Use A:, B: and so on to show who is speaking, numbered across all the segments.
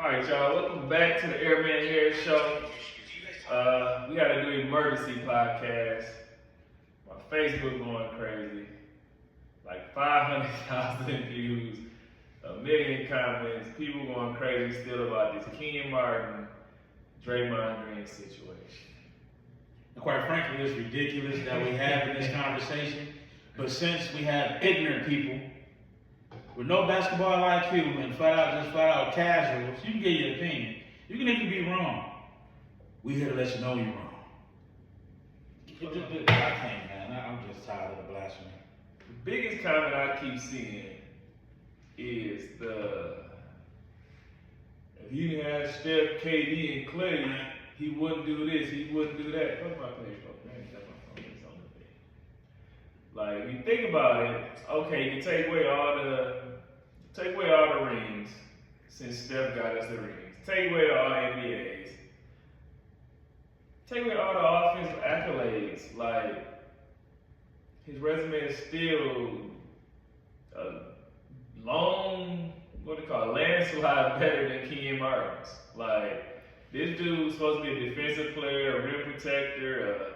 A: All right, y'all. Welcome back to the Airman Hair Show. We got to do emergency podcast. My Facebook going crazy. Like 500,000 views, a million comments. People going crazy still about this Kenyon Draymond Green situation.
B: And quite frankly, it's ridiculous that we have this conversation. But since we have ignorant people with no basketball IQ and flat out casuals, you can get your opinion. You can even be wrong. We here to let you know you're wrong. I can't, man. I'm just tired of the blasphemy.
A: The biggest comment I keep seeing is if he didn't have Steph, KD, and Clay, he wouldn't do this, he wouldn't do that. What's my page? Like, if you think about it, okay, you can take away all the rings since Steph got us the rings. Take away all NBAs. Take away all the offensive accolades. Like, his resume is still a long, landslide better than Kenyon Martin's. Like, this dude's supposed to be a defensive player, a rim protector, a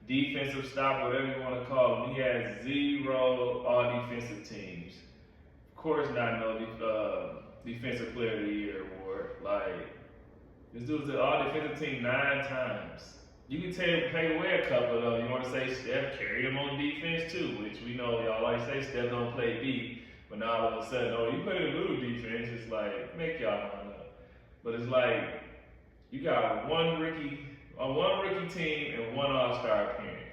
A: defensive stop, whatever you want to call him. He has 0 all-defensive teams. Of course, not no defensive player of the year award. Like, this dude's an all-defensive team 9 times. You can pay away a couple of them. You want to say Steph carried him on defense too, which we know y'all like say Steph don't play D, but now all of a sudden, oh, you played a little defense. It's like, make y'all mind up. But it's like, you got one rookie team and 1 All-Star appearance.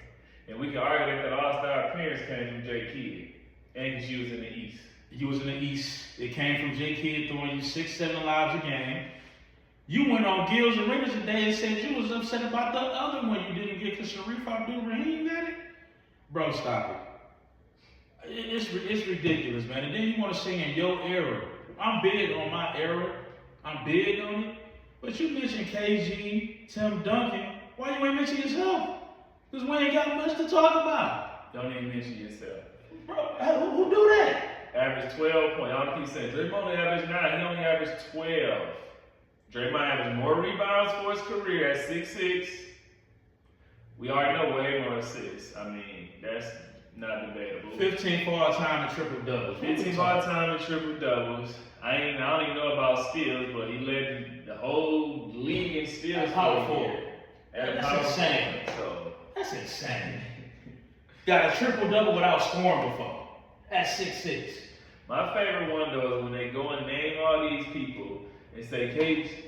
A: And we can argue that All-Star appearance came from J. Kidd, and because you was in the East.
B: You was in the East. It came from J. Kidd throwing you 6-7 lives a game. You went on Gills and Ringers today and said you was upset about the other one you didn't get because Sharif Abdul-Rahim got it. Bro, stop it. It's ridiculous, man. And then you want to say in your era. I'm big on my era. I'm big on it. But you mentioned KG, Tim Duncan. Why you ain't mention yourself? Because we ain't got much to talk about.
A: Don't even mention yourself.
B: Bro, who do that?
A: Average 12 points. I don't keep saying Draymond only averaged 9. He only averaged 12. Draymond averaged more rebounds for his career at 6'6". We already know way more assists. I mean, that's not debatable.
B: 15 for all time in triple doubles.
A: 15 for all time in triple doubles. I don't even know about steals, but he led the whole league in steals.
B: Power forward.
A: That's
B: insane.
A: So
B: that's insane. Got a triple double without scoring before. At 6'6".
A: My favorite one though is when they go and name all these people and say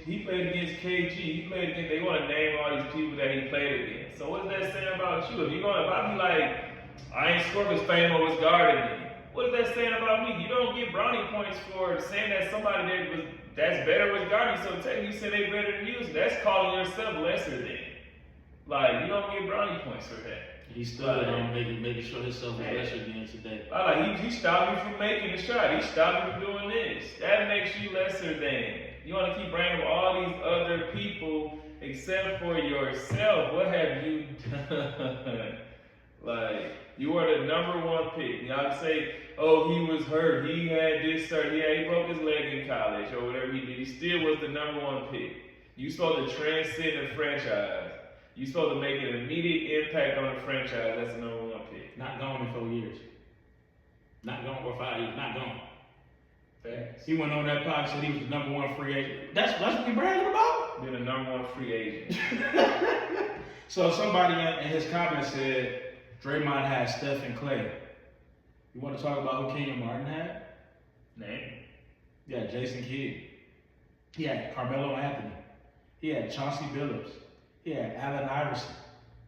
A: he played against KG, they want to name all these people that he played against. So what does that say about you? If I be like, I ain't scored because Famo was guarding me. What is that saying about me? You don't get brownie points for saying that somebody that's better was guarding. So technically you say they better than you. So that's calling yourself lesser than. Like, you don't get brownie points for that.
B: He stood on making sure himself was lesser than today.
A: He stopped me from making the shot. He stopped me from doing this. That makes you lesser than. You want to keep bringing up all these other people except for yourself. What have you done? Like, you are the number 1 pick. Y'all say, oh, he was hurt. He had this, he broke his leg in college or whatever he did. He still was the number 1 pick. You supposed to transcend the franchise. You supposed to make an immediate impact on the franchise. That's the number 1 pick.
B: Not gone in 4 years. Not gone for 5 years. Not gone.
A: Thanks.
B: He went on that pod and said he was the number 1 free agent. That's what we bragging about?
A: Being the number 1 free agent.
B: So somebody in his comments said Draymond had Steph and Clay. You want to talk about who Kenyon Martin had?
A: Name?
B: Yeah, Jason Kidd. He had Carmelo Anthony. He had Chauncey Billups. He had Allen Iverson.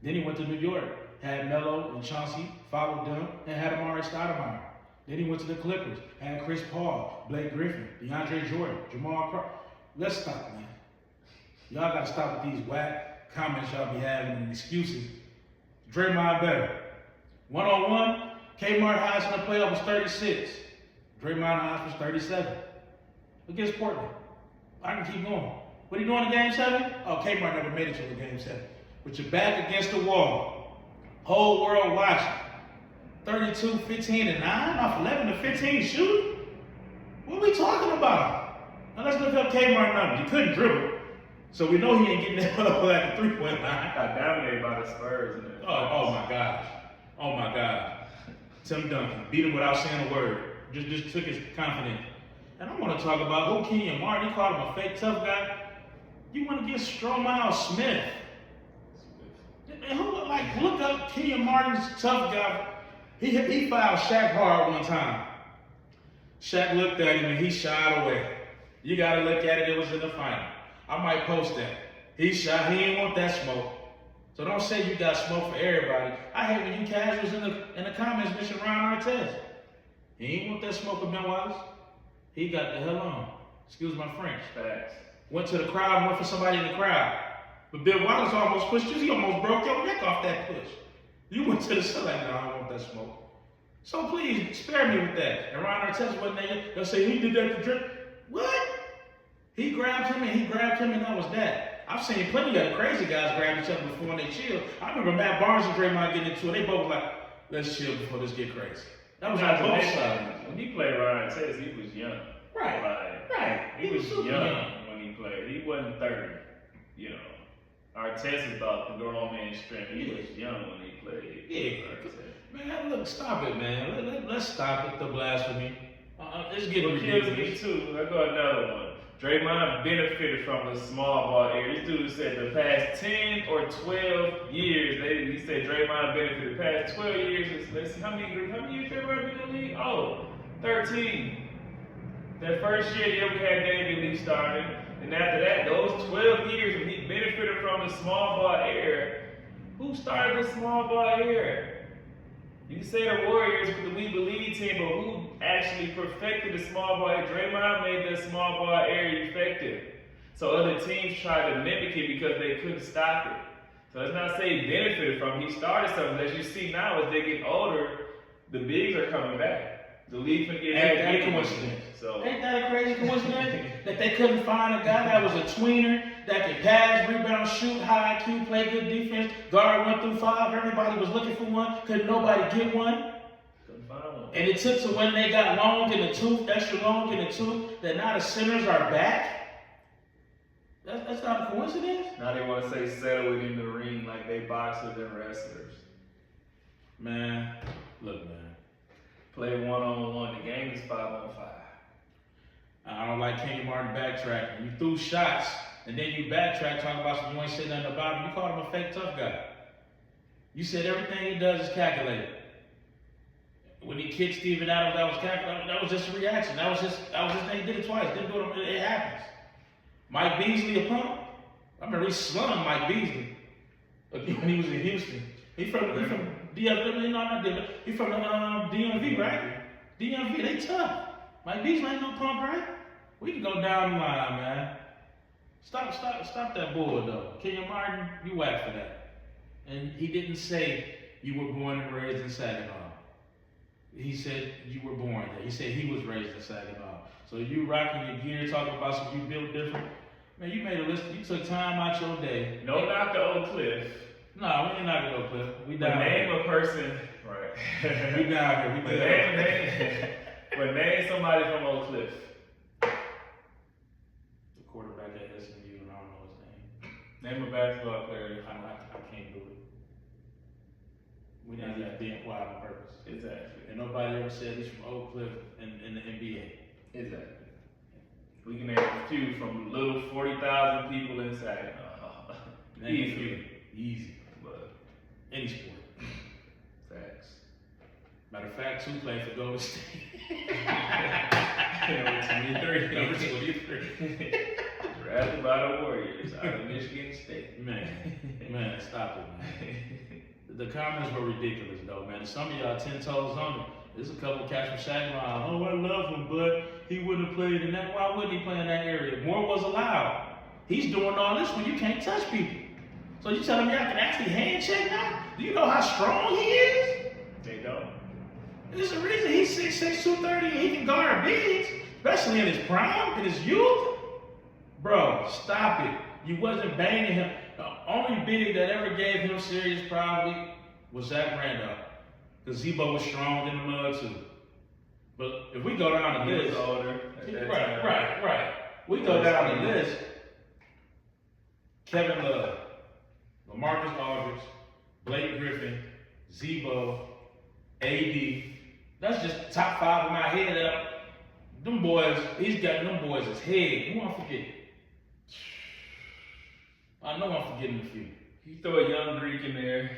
B: Then he went to New York. Had Melo and Chauncey, followed them, and had Amari Stoudemire. Then he went to the Clippers. Had Chris Paul, Blake Griffin, DeAndre Jordan, Jamal Crawford. Let's stop, man. Y'all got to stop with these whack comments y'all be having and excuses. Draymond better. 1-on-1, Kmart highest in the playoff was 36. Draymond highest was 37. Against Portland. I can keep going. What he doing in Game 7? Oh, Kmart never made it to the Game 7. With your back against the wall. Whole world watching. 32, 15, and 9 off 11 to 15 shooting? What are we talking about? Now let's look up Kmart numbers. He couldn't dribble. So we know he ain't getting that up at the 3-point line.
A: Got dominated by the Spurs.
B: Oh my gosh. Oh my God. Tim Duncan beat him without saying a word. Just took his confidence. And I want to talk about who Kenyon Martin. He called him a fake tough guy. You want to get Stromile Smith. And who look up Kenyon Martin's tough guy. He fouled Shaq hard one time. Shaq looked at him and he shied away. You gotta look at it, it was in the final. I might post that. He shot, he didn't want that smoke. So don't say you got smoke for everybody. I hate when you casuals in the comments mention Ron Artest. He ain't want that smoke with Ben Wallace. He got the hell on. Excuse my French.
A: Facts.
B: Went to the crowd and went for somebody in the crowd. But Ben Wallace almost pushed you. He almost broke your neck off that push. You went to the side like, no, I don't want that smoke. So please, spare me with that. And Ron Artest wasn't there. They'll say, he did that to drip. What? He grabbed him and that was that. I've seen plenty of crazy guys grab each other before and they chill. I remember Matt Barnes and Draymond getting into it. They both was like, let's chill before this get crazy. That was on both sides.
A: When he played Ron Artest, he was young.
B: Right.
A: He was young when he played. He wasn't 30. You know. Artest is about the grown man's strength. He was young when he played.
B: Yeah. Man, look, stop it, man. Let's stop it, the blasphemy. Let's get
A: what kills me too, I got another one. Draymond benefited from the small ball era. This dude said the past 10 or 12 years, he said Draymond benefited the past 12 years. Let's see, how many years Draymond been in the league? Oh, 13. That first year, we had David Lee starting. And after that, those 12 years when he benefited from the small ball era, who started the small ball era? You can say the Warriors with the We Believe team, but who actually perfected the small ball era? Draymond made the small ball era effective. So other teams tried to mimic it because they couldn't stop it. So let's not say he benefited from it. He started something. As you see now, as they get older, the bigs are coming back. The league can get
B: Ain't that a coincidence?
A: So
B: ain't that a crazy coincidence? That they couldn't find a guy that was a tweener, that could pass, rebound, shoot, high IQ, play good defense, guard 1 through 5. Everybody was looking for one. Couldn't nobody get one.
A: couldn't find one.
B: And it took to when they got long in the tooth, extra long in the tooth, that now the centers are back. That's not a coincidence.
A: Now they want to say settle it in the ring like they boxers and wrestlers.
B: Man, look, man.
A: Play one-on-one. The game is 5-on-5.
B: I don't like Kenyon Martin backtracking. You threw shots, and then you backtrack talking about some you ain't saying nothing about him. You called him a fake tough guy. You said everything he does is calculated. When he kicked Steven Adams, that was calculated. That was just a reaction. That was just thing. He did it twice. Didn't do it. It happens. Mike Beasley a pump. I remember he slung Mike Beasley when he was in Houston. He from DFW, no, not DFW. He from the DMV, right? DMV, they tough. Mike Beasley ain't no pump, right? We can go down the line, man. Stop that bull, though. Kenyon Martin, you whack for that. And he didn't say you were born and raised in Saginaw. He said you were born there. He said he was raised in Saginaw. So you rocking your gear, talking about some you built different. Man, you made a list. You took time out your day.
A: No knock to Oak Cliff.
B: No, we ain't knocking Oak Cliff. We down
A: But name
B: here.
A: a person. Right.
B: We down here. We
A: But
B: good.
A: but name somebody from Oak Cliff.
B: The quarterback at SMU, and I don't know his name.
A: Name a basketball player.
B: I can't do it. We not even being quiet on purpose.
A: Exactly.
B: And nobody ever said he's from Oak Cliff in the NBA.
A: Exactly. We can name a few from little 40,000 people in Saginaw.
B: Easy.
A: But
B: Any sport.
A: facts.
B: Matter of fact, 2 played for Golden State.
A: Number 23. Drafted by the Warriors out of Michigan State.
B: Man, stop it, man. The comments were ridiculous, though, man. And some of y'all 10 toes on it. There's a couple of cats from Saginaw. Oh, I love him, but he wouldn't have played in that. Why wouldn't he play in that area? More was allowed. He's doing all this when you can't touch people. So you telling me I can actually hand check now? Do you know how strong he is?
A: They don't.
B: There's a reason he's 6'6", 230, and he can guard bigs, especially in his prime, in his youth. Bro, stop it. You wasn't banging him. The only big that ever gave him serious probably was Zach Randolph. Because Zebo was strong in the mud too. But if we go down the
A: He
B: list,
A: was older at that time.
B: right. We go down the list. Kevin Love, LaMarcus Aldridge, Blake Griffin, Zebo, AD. That's just top 5 in my head up. Them boys, he's got them boys his head. Who I forget? I know I'm forgetting a few.
A: He throw a young Greek in there.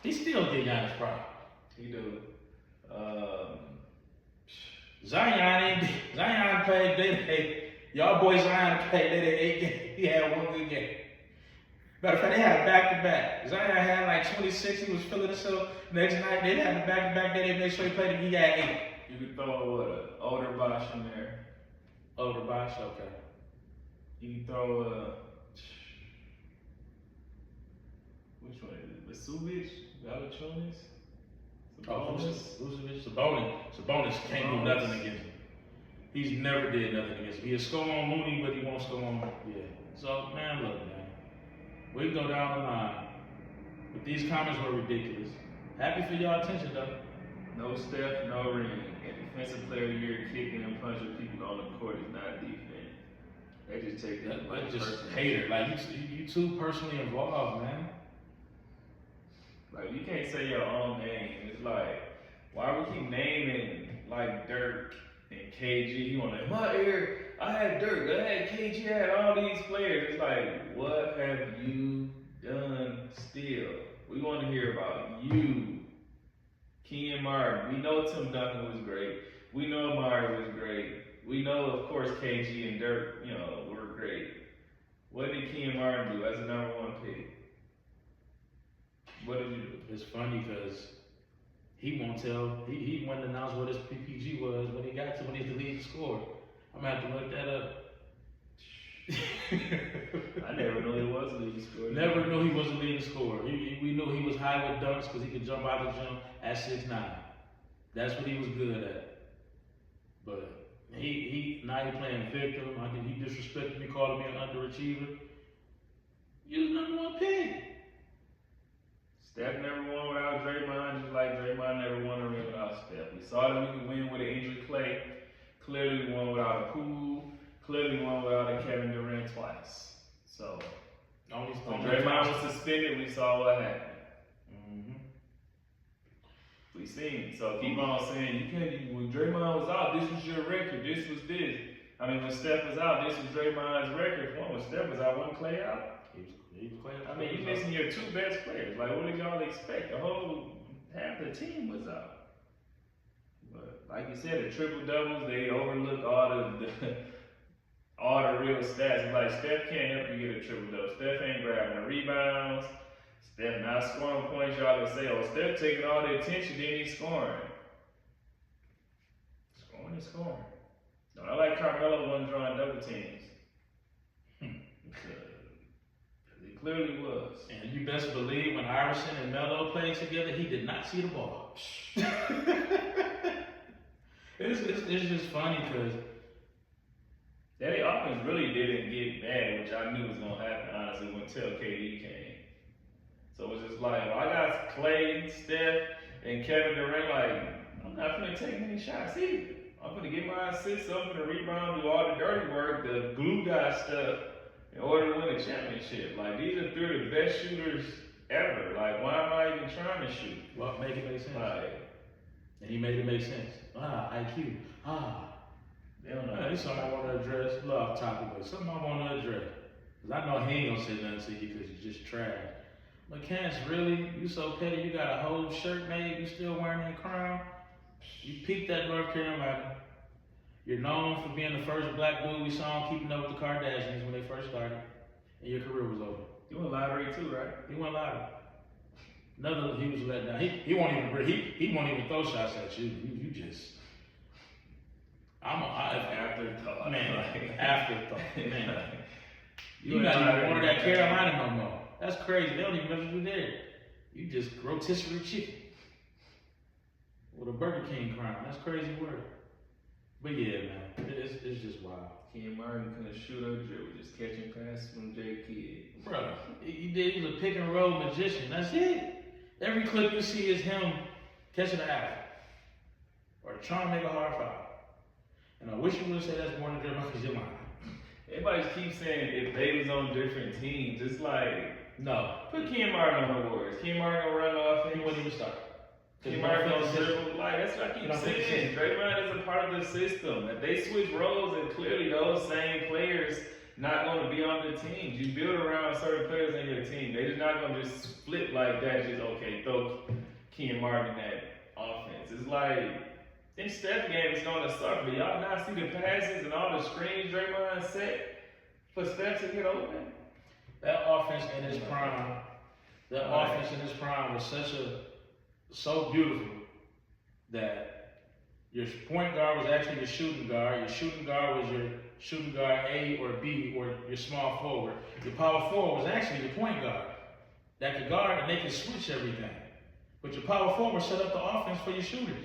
B: He still get Giannis prime.
A: He do.
B: Zion played day. Y'all boys Zion played day 8 games. He had one good game. Matter of fact, they had a back-to-back. Zion had like 26. He was feeling himself. Next night, they had a back-to-back day. They made sure he played him. He had 8.
A: You could throw an older Bosch in there.
B: Older Bosch, okay.
A: You can throw which one is it? Vasuvic? Valanciunas?
B: Sabonis can't do nothing against him. He's never did nothing against him. He'll score on Mooney, but he won't score on yeah. So, man, look, man. We can go down the line. But these comments were ridiculous. Happy for y'all attention, though.
A: No Steph, no ring. And defensive player of the year kicking and punching people on the court is not defense. They just take that.
B: Like just hater. Like you too personally involved, man.
A: Like you can't say your own name. It's like, why we keep naming like Dirk and KG? You want to, my ear, I had Dirk, I had KG, I had all these players. It's like, what have you done still? We want to hear about you. Kenyon Martin. We know Tim Duncan was great. We know Amari was great. We know, of course, KG and Dirk, were great. What did Kenyon Martin do as a number 1 pick? What did you do?
B: It's funny because he won't tell. He wouldn't announce what his PPG was when he got to when he's the leading scorer. I'm gonna have to look that up.
A: I never knew he was a leading scorer.
B: Never knew he was a leading scorer. We knew he was high with dunks because he could jump out the gym at 6'9". That's what he was good at. But he now he playing victim. I think he disrespected me, calling me an underachiever. You was number 1 pick.
A: Steph never won without Draymond, just like Draymond never won a ring without Steph. We saw that we could win with an injured Clay. Clearly won without a Poole. Clearly won without a Kevin Durant twice. So, when Draymond was suspended, we saw what happened. We seen. So keep on saying, you can't, when Draymond was out, this was your record, this was this. I mean, when Steph was out, this was Draymond's record. When Steph was out, wasn't Clay out? I mean, you're missing your 2 best players. Like, what did y'all expect? The whole half the team was out. But like you said, the triple doubles, they overlook all the real stats. It's like Steph can't help you get a triple double. Steph ain't grabbing the rebounds. Steph not scoring points. Y'all can say, oh, Steph taking all the attention, then he's scoring. Scoring is scoring. No, I like Carmelo wasn't drawing double teams. Clearly was.
B: And you best believe when Iverson and Melo played together, he did not see the ball. It's just funny because
A: that offense really didn't get bad, which I knew was going to happen, honestly, until KD came. So it was just like, well, I got Clay, Steph, and Kevin Durant, like, I'm not going to take many shots either. I'm going to get my assists, I'm going to rebound, do all the dirty work, the glue guy stuff, in order to win a championship. Like, these are 3 of the best shooters ever. Like, why am I even trying to shoot?
B: Well, make it make sense.
A: Like,
B: and he made it make sense. IQ.
A: They don't know.
B: That's something I want to address. A little off topic, but something I want to address. Because I know he ain't going to say nothing to you because you're just trash. But Cance, really? You so petty, you got a whole shirt made, you still wearing that crown? You peaked at North Carolina. You're known for being the first black dude we saw keeping up with the Kardashians when they first started. And your career was over.
A: You went lottery too, right?
B: He went lottery. Another, he was let down. He won't even throw shots at you. You just.
A: Afterthought.
B: Man, afterthought. Man. You're not even one of that Carolina no more. That's crazy. They don't even know you there. You just rotisserie chicken with a Burger King crown. That's crazy work. But yeah, man, it's just wild.
A: Kenyon Martin couldn't shoot or dribble, just catching passes from J. Kidd.
B: Bro, he was a pick and roll magician. That's it. Every clip you see is him catching an alley or trying to make a hard foul. And I wish you would have said that's more than dribble because you're lying.
A: everybody keeps saying if they was on different teams, it's like
B: No.
A: put Kenyon Martin on the Warriors. Kenyon Martin gonna run off
B: He
A: and
B: wouldn't even start.
A: Kenyon Martin gonna dribble. Like that's what I
B: You
A: keep
B: don't think
A: saying. Draymond is a part of the system. If they switch roles, and clearly those same players not gonna be on the teams. You build around certain players in your team. They're just not gonna just flip like that. Just okay, throw Kenyon Martin in that offense. It's like in Steph game is gonna suffer. Y'all not see the passes and all the screens Draymond set for Steph to get open.
B: That offense in his prime, was so beautiful that your point guard was actually your shooting guard. Your shooting guard was your shooting guard A or B or your small forward. Your power forward was actually your point guard that could guard and they could switch everything. But your power forward set up the offense for your shooters.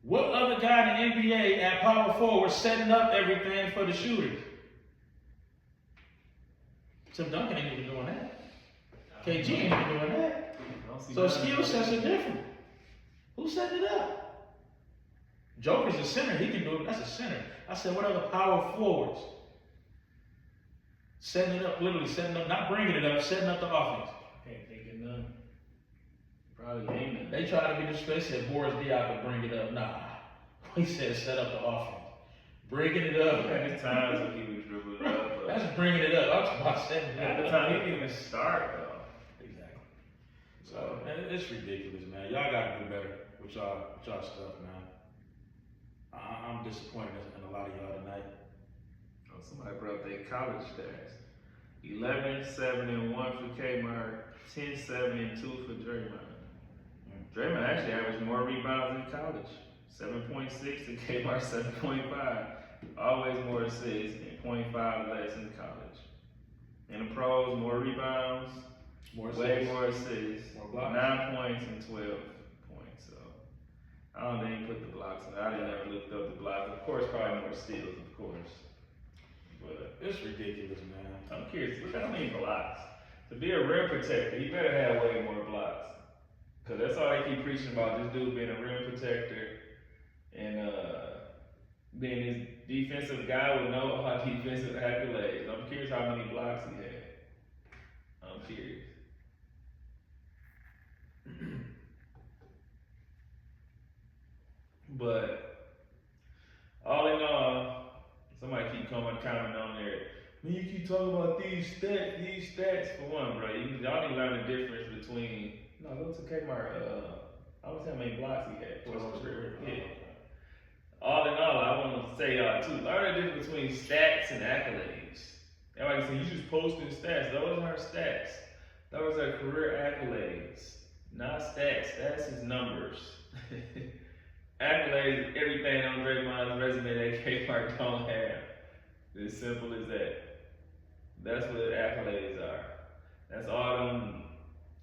B: What other guy in the NBA at power forward setting up everything for the shooters? Tim Duncan ain't even doing that. KG ain't even doing that. So skill sets are different. Who set it up? Joker's a center. He can do it. That's a center. I said, what other power forwards? Setting it up, literally setting up, not bringing it up, setting up the offense.
A: Can't think of none. Probably ain't none.
B: They try to be disrespectful. Said Boris Diaw could bring it up. Nah. He said set up the offense. Bringing it up.
A: There's times when he would dribble it up. But
B: That's bringing it up. I'm talking about setting it
A: at
B: up.
A: the time, he didn't even start, though.
B: Exactly. So, man, it's ridiculous, man. Y'all got to do better with y'all stuff, man. I'm disappointed in a lot of y'all tonight.
A: Oh, somebody brought up their college stats. 11, 7, and 1 for Kmart. 10, 7, and 2 for Draymond. Draymond actually averaged more rebounds in college. 7.6 and Kmart 7.5. Always more assists and 0.5 less in college. In the pros, more rebounds, way more assists,
B: more blocks.
A: 9 points and 12 points. So I don't think he put the blocks in. I didn't ever look up the blocks. Of course, probably more steals, of course. But
B: It's ridiculous, man.
A: I'm curious, what how many blocks? To be a rim protector, you better have way more blocks. Cause that's all they keep preaching about, this dude being a rim protector and being this defensive guy with no defensive accolades. I'm curious how many blocks he had. I'm curious. But all in all, somebody keep commenting on there. Man, you keep talking about these stats. For one, bro, y'all need to learn the difference between. No, go to Kmart. I was telling how many blocks he had for his career. Yeah. All in all, I want to say y'all too. Learn the difference between stats and accolades. Everybody say you just posting stats. Those aren't stats. Those are career accolades, not stats. Stats is numbers. Accolades is everything on Draymond's resume that Kmart don't have. It's as simple as that. That's what accolades are. That's all them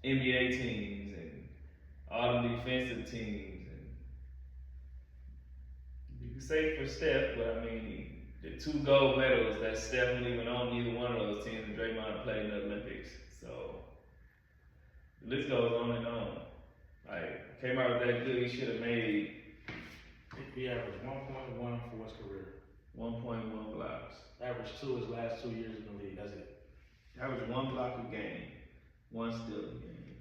A: NBA teams and all them defensive teams. And you can say for Steph, but I mean, the 2 gold medals that Steph didn't even own either one of those teams, and Draymond played in the Olympics. So the list goes on and on. Like, Kmart was that good, he should have made.
B: He averaged 1.1 for his career.
A: 1.1 blocks.
B: Averaged 2 his last 2 years in the league. That's it.
A: Averaged 1 block a game, 1 steal a game.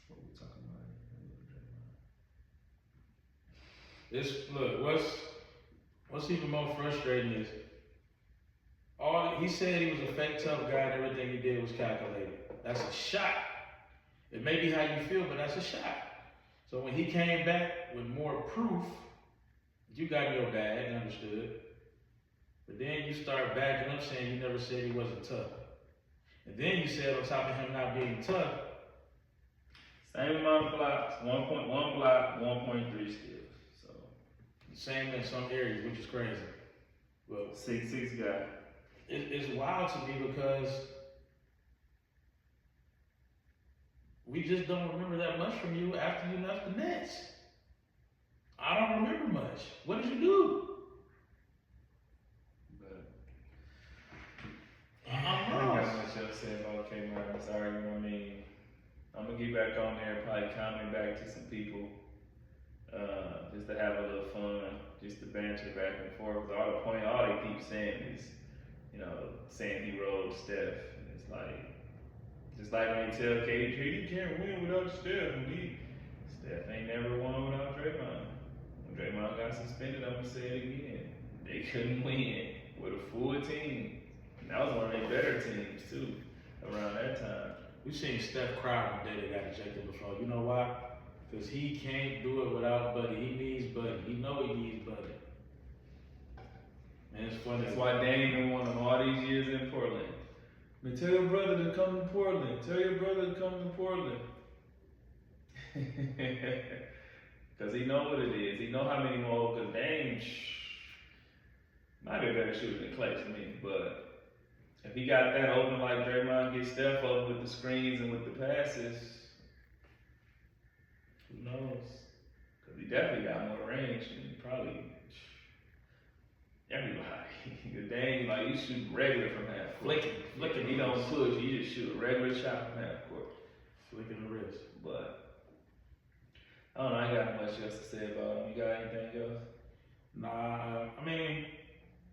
A: What we talking about?
B: Look, what's even more frustrating is he said he was a fake tough guy and everything he did was calculated. That's a shot. It may be how you feel, but that's a shot. So when he came back with more proof, you got in your bag and understood. But then you start backing up saying you never said he wasn't tough. And then you said on top of him not being tough.
A: Same amount of blocks, 1.1 block, 1.3 steals. So
B: same in some areas, which is crazy. Well,
A: 6'6" guy.
B: It's wild to me because we just don't remember that much from you after you left the Nets. I don't remember much. What did you do?
A: But
B: I'm
A: I
B: lost.
A: got much else to say about Kmart. I'm sorry, you know what I mean? I'm gonna get back on there, probably comment back to some people. just to have a little fun, just to banter back and forth. All they keep saying is, saying he rolled Steph. And it's like, just like when they tell KD, he can't win without Steph. Steph ain't never won without Draymond. When Draymond got suspended, I'm gonna say it again. They couldn't win with a full team. And that was one of their better teams too, around that time.
B: We've seen Steph cry when Dede got ejected before. You know why? Because he can't do it without Buddy. He needs Buddy. He know he needs Buddy. And it's funny.
A: That's why Dame been won him all these years in Portland. But tell your brother to come to Portland. Tell your brother to come to Portland. Because he know what it is. He know how many more. Because Dame might be a better shooter than Clay to me. But if he got that open like Draymond gets Steph open with the screens and with the passes, who knows? Because he definitely got more range and probably everybody. Dame, like, you shoot regular from half court. Flicking, he don't push, he just shoot a regular shot from half court.
B: Flicking the wrist.
A: But I don't know, I ain't got much else to say about him. You got anything else?
B: Nah, I mean,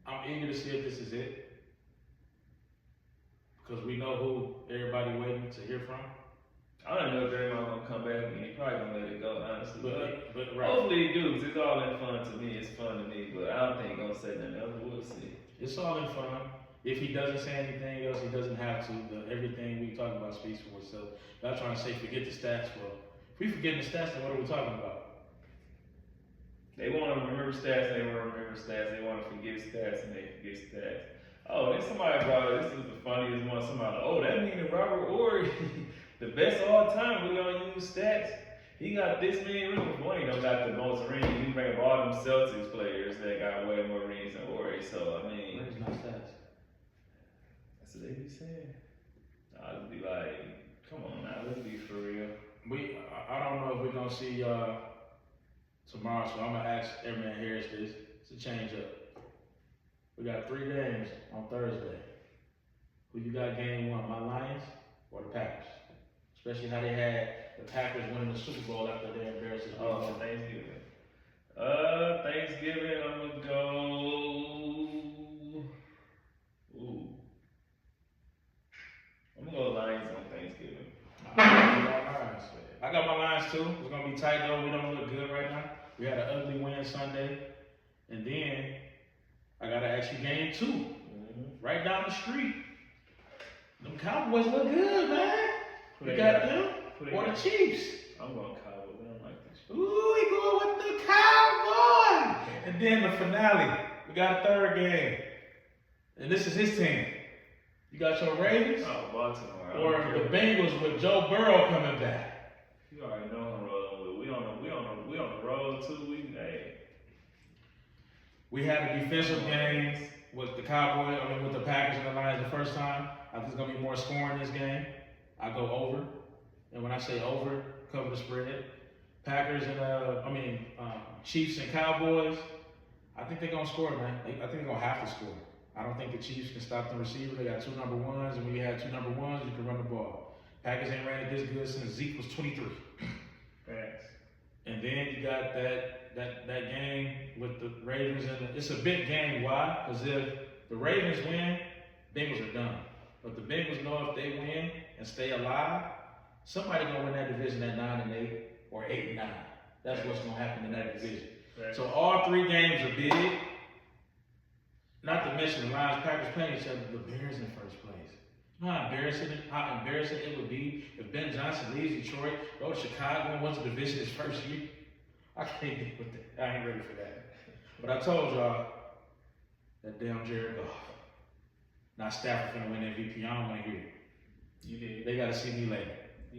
B: I'm eager to see if this is it. Because we know who everybody waiting to hear from.
A: I don't know if Draymond gonna come back and he probably gonna let it go, honestly.
B: But right.
A: Hopefully he do, because it's all in fun to me. It's fun to me, but I don't think he's gonna say nothing else. We'll see.
B: It's all in fun. If he doesn't say anything else, he doesn't have to. Everything we talk about speaks for itself. Y'all trying to say forget the stats. Well, if we forget the stats, then what are we talking about?
A: They want to remember stats, and they want to remember stats. They want to forget stats, and they forget stats. Oh, then somebody brought up, this is the funniest one. Somebody, that means that Robert Horry, the best of all time, we don't use stats. He got this many rings. One, he don't got the most rings. You bring up all them Celtics players that got way more rings than Horry. So, I mean.
B: Rings, not stats.
A: That's what they be saying. I'll just be like, come on now, let's be for real.
B: I don't know if we're going to see tomorrow, so I'm going to ask Airman Harris this. It's a change up. We got 3 games on Thursday. Who you got game 1, my Lions or the Packers? Especially how they had the Packers winning the Super Bowl after they embarrassed the
A: Oh, Thanksgiving. Thanksgiving, I'm going to go. Ooh. I'm going to go Lions on Thanksgiving.
B: I got my Lions too. It's going to be tight though. We don't look good right now. We had an ugly win Sunday. And then I got to ask you game 2. Right down the street. Them Cowboys look good, man. We got them or the Chiefs.
A: I'm going Cowboys. I don't like this.
B: Ooh, we going with the Cowboys. And then the finale. We got a 3rd game. And this is his team. You got your Ravens?
A: Oh, Baltimore.
B: Or the Bengals with Joe Burrow coming back.
A: You already know who I'm rolling with. We on the road too.
B: We had a defensive game with the Cowboys, with the Packers and the Lions the first time. I think there's gonna be more scoring this game. I go over. And when I say over, cover the spread. Packers and Chiefs and Cowboys, I think they're gonna score, man. I think they're gonna have to score. I don't think the Chiefs can stop the receiver. They got 2 number 1s, and when you have 2 number 1s, you can run the ball. Packers ain't ran it this good since Zeke was 23.
A: Facts.
B: And then you got that game with the Ravens, and it's a big game. Why? Because if the Ravens win, Bengals are done. But the Bengals know if they win and stay alive, somebody gonna win that division at 9-8 or 8-9. That's what's gonna happen in that division. Right. So all 3 games are big. Not to mention the Lions, Packers playing each other, the Bears in first place. You know how embarrassing it would be if Ben Johnson leaves Detroit, go to Chicago and wins the division his first year. I can't get with that. I ain't ready for that. But I told y'all that damn Jared Goff. Now Stafford finna win MVP. I don't want to hear it.
A: You did.
B: They got to see me later.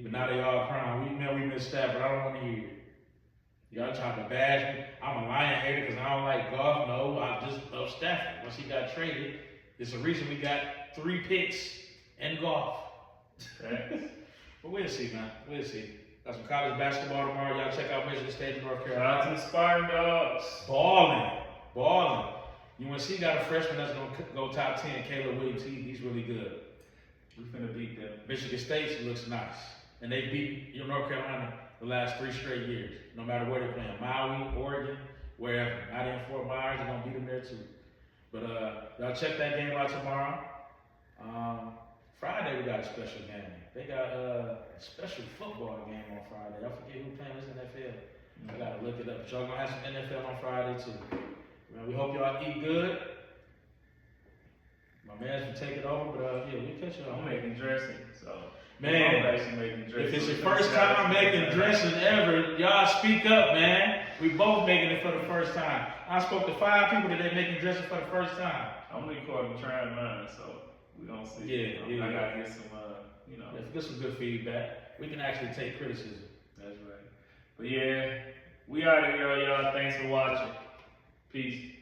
B: But now they all crying. We missed Stafford. I don't want to hear it. Y'all trying to bash me. I'm a Lion hater because I don't like Goff. No, I just love Stafford. Once he got traded, there's a reason we got 3 picks and Goff. But we'll see, man. We'll see. Got some college basketball tomorrow. Y'all check out Michigan State, North Carolina.
A: Shout out to the Spartan Dogs.
B: Balling. UNC got a freshman that's going to go top 10, Caleb Williams. He's really good.
A: We finna beat them.
B: Michigan State looks nice. And they beat North Carolina the last 3 straight years. No matter where they're playing, Maui, Oregon, wherever. Not in Fort Myers, they're gonna beat them there too. But y'all check that game out tomorrow. Friday we got a special game. They got a special football game on Friday. I forget who playing this NFL. I gotta look it up. But y'all gonna have some NFL on Friday too. Man, we hope y'all eat good. My man's been taking over, but yeah, we'll catch y'all.
A: I'm making dressing, so
B: man,
A: I'm actually making dressing.
B: if it's your first time making dressing ever, y'all speak up, man. We both making it for the first time. I spoke to 5 people that they making dressing for the first time.
A: I'm recording trying mine, so we gonna see.
B: Yeah.
A: I gotta get some,
B: Let's get some good feedback. We can actually take criticism.
A: That's right. But yeah, we out of here, y'all. Thanks for watching. Peace.